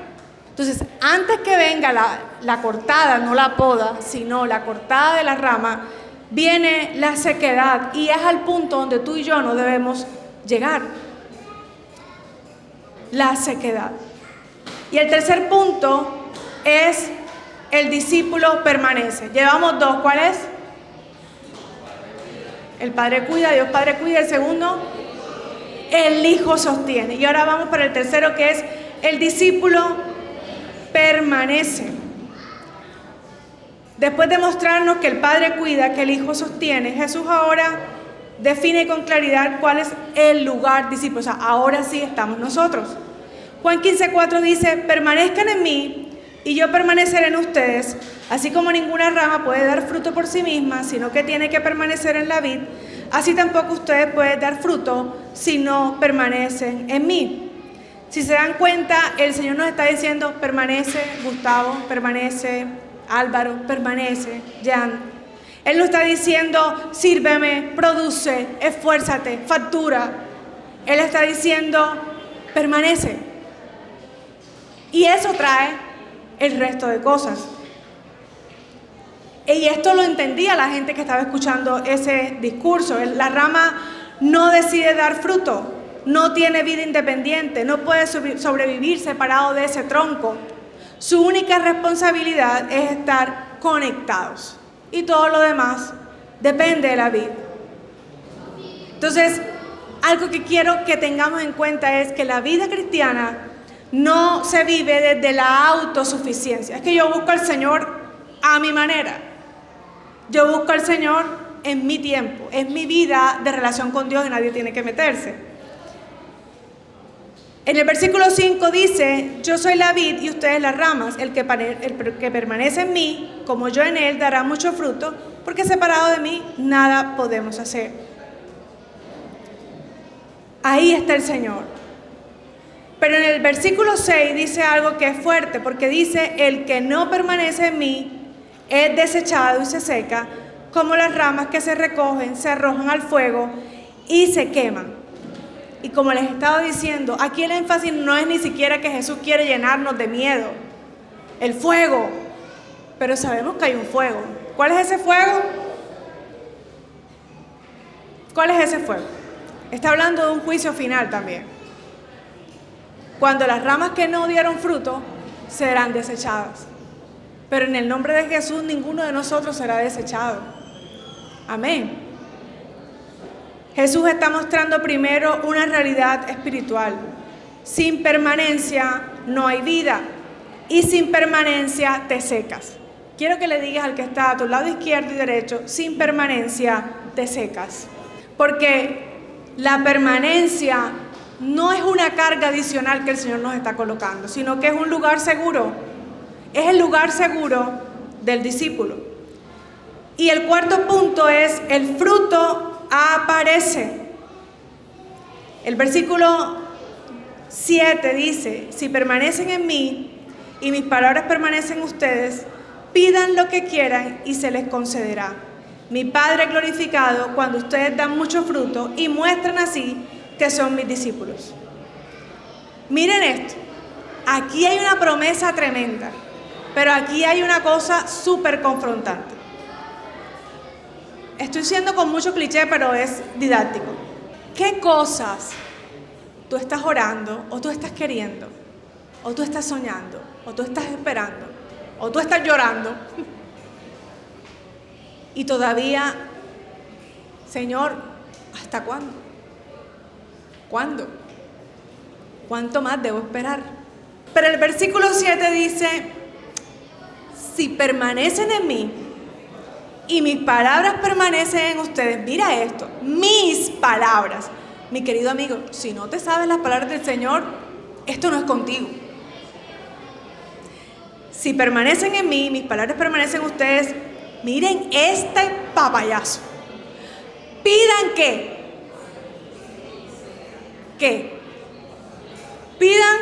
[SPEAKER 1] Entonces, antes que venga la cortada, no la poda, sino la cortada de la rama, viene la sequedad. Y es al punto donde tú y yo no debemos llegar. La sequedad. Y el tercer punto es el discípulo permanece. Llevamos dos. ¿Cuál es? El Padre cuida, Dios Padre cuida. El segundo, el Hijo sostiene. Y ahora vamos para el tercero, que es el discípulo permanece. Después de mostrarnos que el Padre cuida, que el Hijo sostiene, Jesús ahora define con claridad cuál es el lugar discípulo. O sea, ahora sí estamos nosotros. Juan 15:4 dice: permanezcan en mí y yo permaneceré en ustedes, así como ninguna rama puede dar fruto por sí misma, sino que tiene que permanecer en la vid, así tampoco ustedes pueden dar fruto si no permanecen en mí. Si se dan cuenta, el Señor nos está diciendo: permanece Gustavo, permanece Álvaro, permanece Jan. Él nos está diciendo: sírveme, produce, esfuérzate, factura. Él está diciendo: permanece. Y eso trae el resto de cosas. Y esto lo entendía la gente que estaba escuchando ese discurso. La rama no decide dar fruto, no tiene vida independiente, no puede sobrevivir separado de ese tronco. Su única responsabilidad es estar conectados. Y todo lo demás depende de la vid. Entonces, algo que quiero que tengamos en cuenta es que la vida cristiana no se vive desde la autosuficiencia. Es que yo busco al Señor a mi manera. Yo busco al Señor en mi tiempo, en mi vida de relación con Dios y nadie tiene que meterse. En el versículo 5 dice: yo soy la vid y ustedes las ramas. El que permanece en mí, como yo en él, dará mucho fruto, porque separado de mí nada podemos hacer. Ahí está el Señor. Pero en el versículo 6 dice algo que es fuerte, porque dice: el que no permanece en mí es desechado y se seca, como las ramas que se recogen, se arrojan al fuego y se queman. Y como les estaba diciendo, aquí el énfasis no es ni siquiera que Jesús quiere llenarnos de miedo, el fuego, pero sabemos que hay un fuego. ¿Cuál es ese fuego? ¿Cuál es ese fuego? Está hablando de un juicio final también. Cuando las ramas que no dieron fruto serán desechadas. Pero en el nombre de Jesús ninguno de nosotros será desechado. Amén. Jesús está mostrando primero una realidad espiritual. Sin permanencia no hay vida. Y sin permanencia te secas. Quiero que le digas al que está a tu lado izquierdo y derecho: sin permanencia te secas. Porque la permanencia no es una carga adicional que el Señor nos está colocando, sino que es un lugar seguro. Es el lugar seguro del discípulo. Y el cuarto punto es: el fruto aparece. El versículo 7 dice: si permanecen en mí y mis palabras permanecen en ustedes, pidan lo que quieran y se les concederá. Mi Padre es glorificado cuando ustedes dan mucho fruto y muestran así que son mis discípulos. Miren esto. Aquí hay una promesa tremenda, pero aquí hay una cosa súper confrontante. Estoy siendo con mucho cliché, pero es didáctico. ¿Qué cosas tú estás orando, o tú estás queriendo, o tú estás soñando, o tú estás esperando, o tú estás llorando? Y todavía, Señor, ¿hasta cuándo? ¿Cuándo? ¿Cuánto más debo esperar? Pero el versículo 7 dice: si permanecen en mí y mis palabras permanecen en ustedes. Mira esto, mis palabras. Mi querido amigo, si no te sabes las palabras del Señor, esto no es contigo. Si permanecen en mí, mis palabras permanecen en ustedes, miren este papayazo. Pidan ¿qué? ¿Qué? Pidan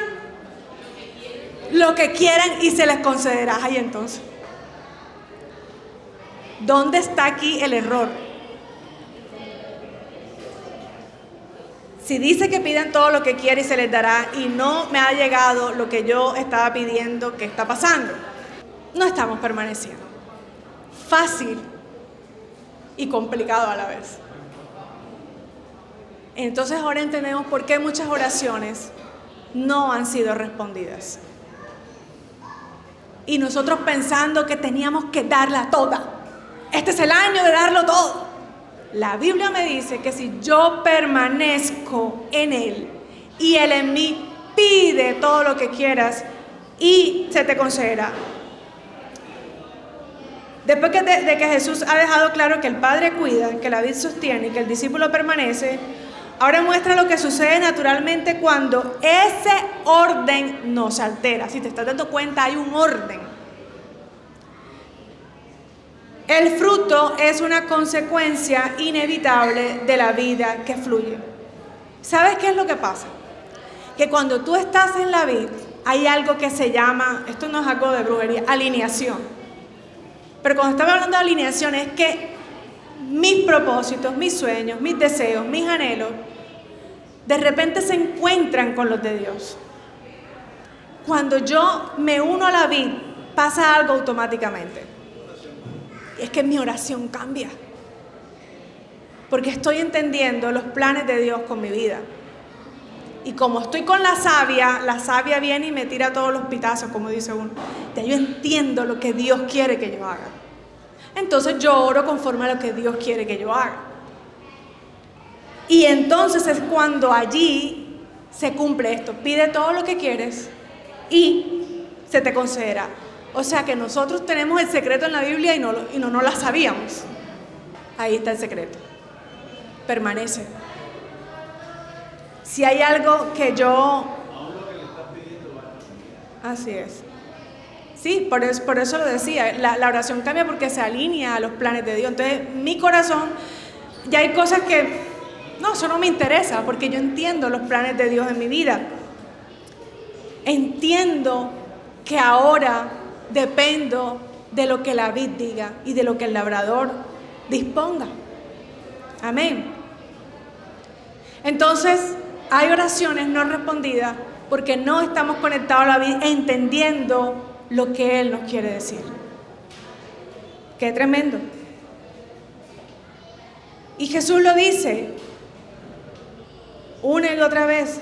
[SPEAKER 1] lo que quieran y se les concederá. Ahí entonces, ¿dónde está aquí el error? Si dice que pidan todo lo que quieren y se les dará y no me ha llegado lo que yo estaba pidiendo, ¿qué está pasando? No estamos permaneciendo. Fácil y complicado a la vez. Entonces ahora entendemos por qué muchas oraciones no han sido respondidas. Y nosotros pensando que teníamos que darla toda. Este es el año de darlo todo. La Biblia me dice que si yo permanezco en Él y Él en mí, pide todo lo que quieras y se te concederá. Después de que Jesús ha dejado claro que el Padre cuida, que la vid sostiene y que el discípulo permanece, ahora muestra lo que sucede naturalmente cuando ese orden no se altera. Si te estás dando cuenta, hay un orden. El fruto es una consecuencia inevitable de la vida que fluye. ¿Sabes qué es lo que pasa? Que cuando tú estás en la vid, hay algo que se llama, esto no es algo de brujería, alineación. Pero cuando estamos hablando de alineación es que mis propósitos, mis sueños, mis deseos, mis anhelos, de repente se encuentran con los de Dios. Cuando yo me uno a la vid, pasa algo automáticamente. Y es que mi oración cambia. Porque estoy entendiendo los planes de Dios con mi vida. Y como estoy con la savia viene y me tira todos los pitazos, como dice uno. Ya yo entiendo lo que Dios quiere que yo haga. Entonces yo oro conforme a lo que Dios quiere que yo haga. Y entonces es cuando allí se cumple esto. Pide todo lo que quieres y se te concederá. O sea que nosotros tenemos el secreto en la Biblia y no la sabíamos. Ahí está el secreto. Permanece. Si hay algo que yo... Así es. Sí, por eso lo decía. La oración cambia porque se alinea a los planes de Dios. Entonces, mi corazón, ya hay cosas que... No, eso no me interesa porque yo entiendo los planes de Dios en mi vida. Entiendo que ahora dependo de lo que la vid diga y de lo que el labrador disponga. Amén. Entonces, hay oraciones no respondidas porque no estamos conectados a la vid entendiendo lo que Él nos quiere decir. Qué tremendo. Y Jesús lo dice una y otra vez.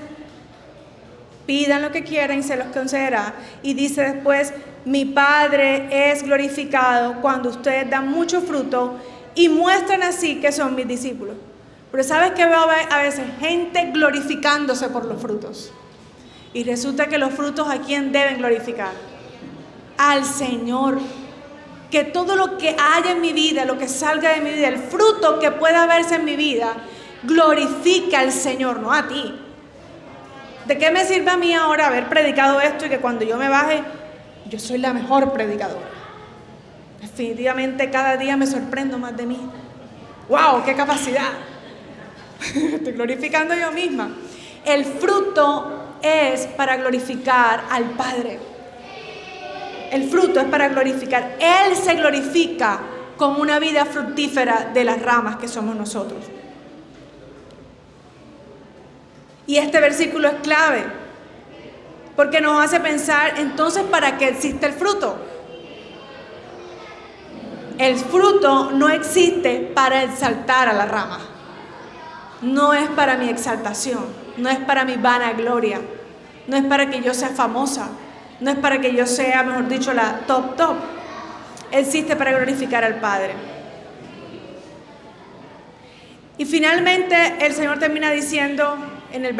[SPEAKER 1] Pidan lo que quieran y se los concederá. Y dice después, mi Padre es glorificado cuando ustedes dan mucho fruto y muestran así que son mis discípulos. Pero ¿sabes qué veo a veces? Gente glorificándose por los frutos. Y resulta que los frutos, ¿a quién deben glorificar? Al Señor. Que todo lo que haya en mi vida, lo que salga de mi vida, el fruto que pueda verse en mi vida, glorifica al Señor, no a ti. ¿De qué me sirve a mí ahora haber predicado esto y que cuando yo me baje, yo soy la mejor predicadora? Definitivamente cada día me sorprendo más de mí. ¡Wow! ¡Qué capacidad! Estoy glorificando yo misma. El fruto es para glorificar al Padre. El fruto es para glorificar. Él se glorifica con una vida fructífera de las ramas que somos nosotros. Y este versículo es clave, porque nos hace pensar, entonces, ¿para qué existe el fruto? El fruto no existe para exaltar a la rama. No es para mi exaltación, no es para mi vanagloria, no es para que yo sea famosa, no es para que yo sea, mejor dicho, la top. Existe para glorificar al Padre. Y finalmente el Señor termina diciendo en el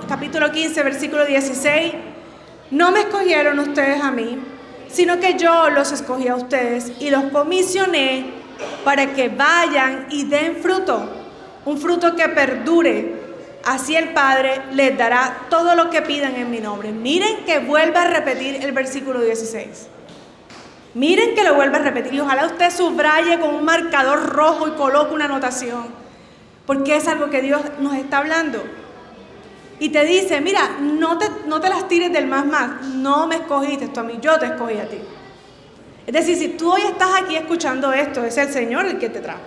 [SPEAKER 1] capítulo 15, versículo 16, no me escogieron ustedes a mí, sino que yo los escogí a ustedes y los comisioné para que vayan y den fruto, un fruto que perdure. Así el Padre les dará todo lo que pidan en mi nombre. Miren que vuelva a repetir el versículo 16. Miren que lo vuelva a repetir y ojalá usted subraye con un marcador rojo y coloque una anotación, porque es algo que Dios nos está hablando. Y te dice, mira, no te las tires del más, no me escogiste tú a mí, yo te escogí a ti. Es decir, si tú hoy estás aquí escuchando esto, es el Señor el que te trajo.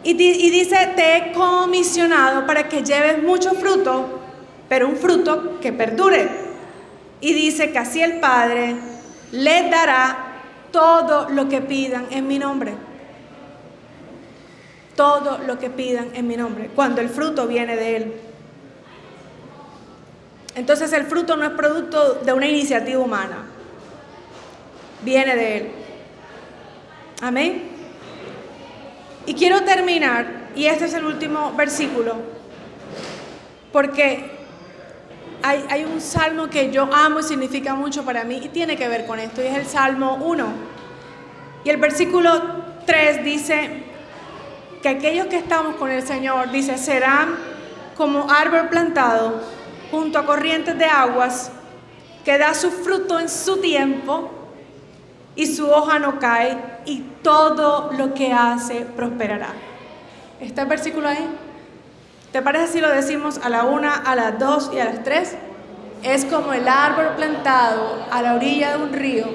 [SPEAKER 1] Y dice, te he comisionado para que lleves mucho fruto, pero un fruto que perdure. Y dice que así el Padre les dará todo lo que pidan en mi nombre. Todo lo que pidan en mi nombre, cuando el fruto viene de Él. Entonces el fruto no es producto de una iniciativa humana, viene de Él. Amén. Y quiero terminar, y este es el último versículo, porque hay un salmo que yo amo y significa mucho para mí y tiene que ver con esto, y es el Salmo 1. Y el versículo 3 dice que aquellos que estamos con el Señor, dice, serán como árbol plantado junto a corrientes de aguas, que da su fruto en su tiempo y su hoja no cae, y todo lo que hace prosperará. ¿Está el versículo ahí? ¿Te parece si lo decimos a la 1, a las 2 y a las 3? Es como el árbol plantado a la orilla de un río,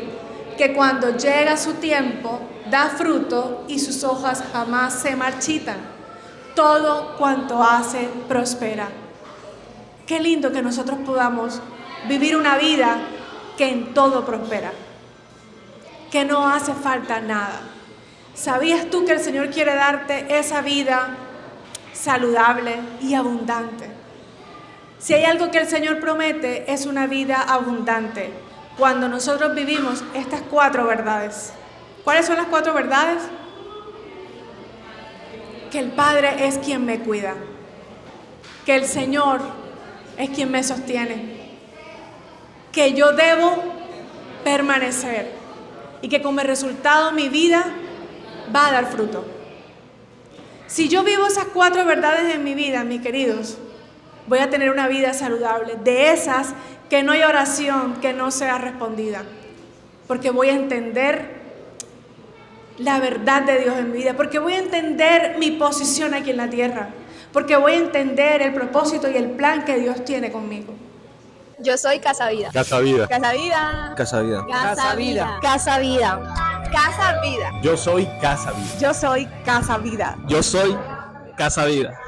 [SPEAKER 1] que cuando llega su tiempo da fruto y sus hojas jamás se marchitan. Todo cuanto hace prospera. Qué lindo que nosotros podamos vivir una vida que en todo prospera, que no hace falta nada. ¿Sabías tú que el Señor quiere darte esa vida saludable y abundante? Si hay algo que el Señor promete, es una vida abundante, cuando nosotros vivimos estas 4 verdades. ¿Cuáles son las 4 verdades? Que el Padre es quien me cuida, que el Señor es quien me sostiene, que yo debo permanecer y que como resultado mi vida va a dar fruto. Si yo vivo esas 4 verdades en mi vida, mis queridos, voy a tener una vida saludable, de esas que no hay oración que no sea respondida, porque voy a entender la verdad de Dios en mi vida, porque voy a entender mi posición aquí en la tierra, porque voy a entender el propósito y el plan que Dios tiene conmigo.
[SPEAKER 2] Yo soy Casa Vida.
[SPEAKER 3] Casa Vida.
[SPEAKER 2] Casa Vida.
[SPEAKER 3] Casa Vida.
[SPEAKER 2] Casa Vida. Casa Vida. Casa Vida.
[SPEAKER 3] Yo soy Casa Vida.
[SPEAKER 1] Yo soy Casa Vida.
[SPEAKER 3] Yo soy Casa Vida.